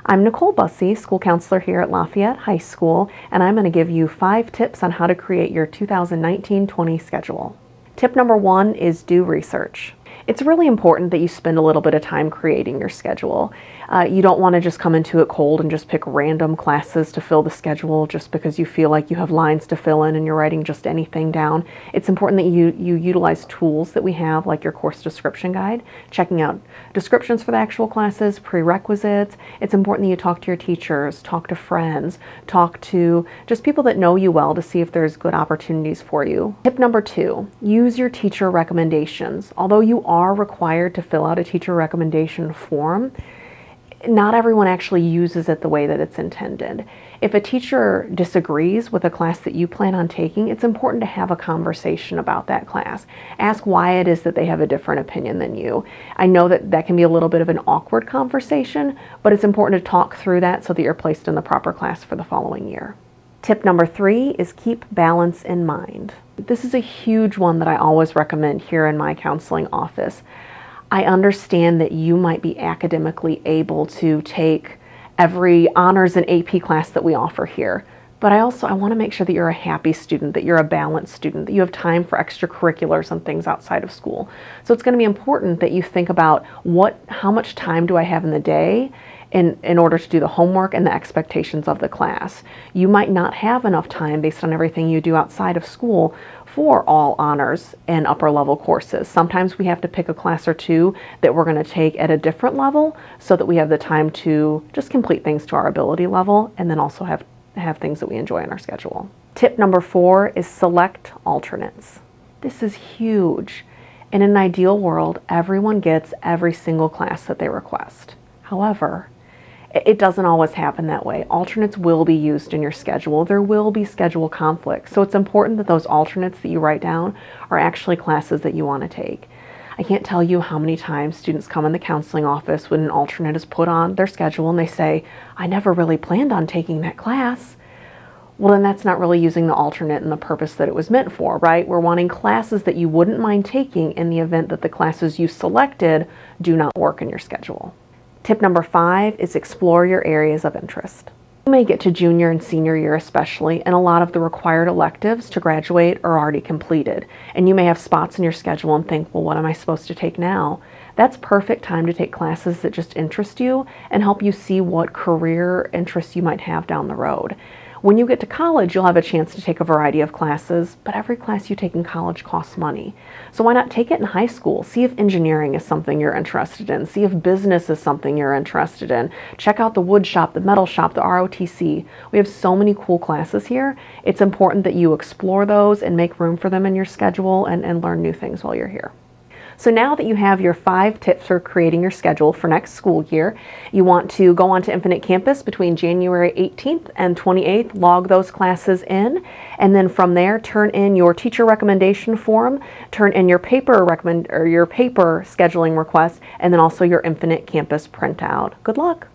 I'm Nicole Bussey, school counselor here at Lafayette High School, and I'm going to give you 5 tips on how to create your 2019-20 schedule. Tip number 1 is do research. It's really important that you spend a little bit of time creating your schedule. You don't want to just come into it cold and just pick random classes to fill the schedule just because you feel like you have lines to fill in and you're writing just anything down. It's important that you utilize tools that we have, like your course description guide, checking out descriptions for the actual classes, prerequisites. It's important that you talk to your teachers, talk to friends, talk to just people that know you well to see if there's good opportunities for you. Tip number 2, use your teacher recommendations. Although you are required to fill out a teacher recommendation form, not everyone actually uses it the way that it's intended. If a teacher disagrees with a class that you plan on taking, it's important to have a conversation about that class. Ask why it is that they have a different opinion than you. I know that that can be a little bit of an awkward conversation, but it's important to talk through that so that you're placed in the proper class for the following year. Tip number 3 is keep balance in mind. This is a huge one that I always recommend here in my counseling office. I understand that you might be academically able to take every honors and AP class that we offer here, but I want to make sure that you're a happy student, that you're a balanced student, that you have time for extracurriculars and things outside of school. So it's going to be important that you think about how much time do I have in the day in order to do the homework and the expectations of the class. You might not have enough time based on everything you do outside of school for all honors and upper level courses. Sometimes we have to pick a class or two that we're going to take at a different level so that we have the time to just complete things to our ability level and then also have things that we enjoy in our schedule. Tip number 4 is select alternates. This is huge. In an ideal world, everyone gets every single class that they request. However, it doesn't always happen that way. Alternates will be used in your schedule. There will be schedule conflicts. So it's important that those alternates that you write down are actually classes that you want to take. I can't tell you how many times students come in the counseling office when an alternate is put on their schedule and they say, I never really planned on taking that class. Well, then that's not really using the alternate in the purpose that it was meant for, right? We're wanting classes that you wouldn't mind taking in the event that the classes you selected do not work in your schedule. Tip number 5 is explore your areas of interest. You may get to junior and senior year especially, and a lot of the required electives to graduate are already completed. And you may have spots in your schedule and think, well, what am I supposed to take now? That's perfect time to take classes that just interest you and help you see what career interests you might have down the road. When you get to college, you'll have a chance to take a variety of classes, but every class you take in college costs money. So why not take it in high school? See if engineering is something you're interested in. See if business is something you're interested in. Check out the wood shop, the metal shop, the ROTC. We have so many cool classes here. It's important that you explore those and make room for them in your schedule and learn new things while you're here. So now that you have your 5 tips for creating your schedule for next school year, you want to go on to Infinite Campus between January 18th and 28th, log those classes in, and then from there turn in your teacher recommendation form, turn in your paper scheduling request, and then also your Infinite Campus printout. Good luck!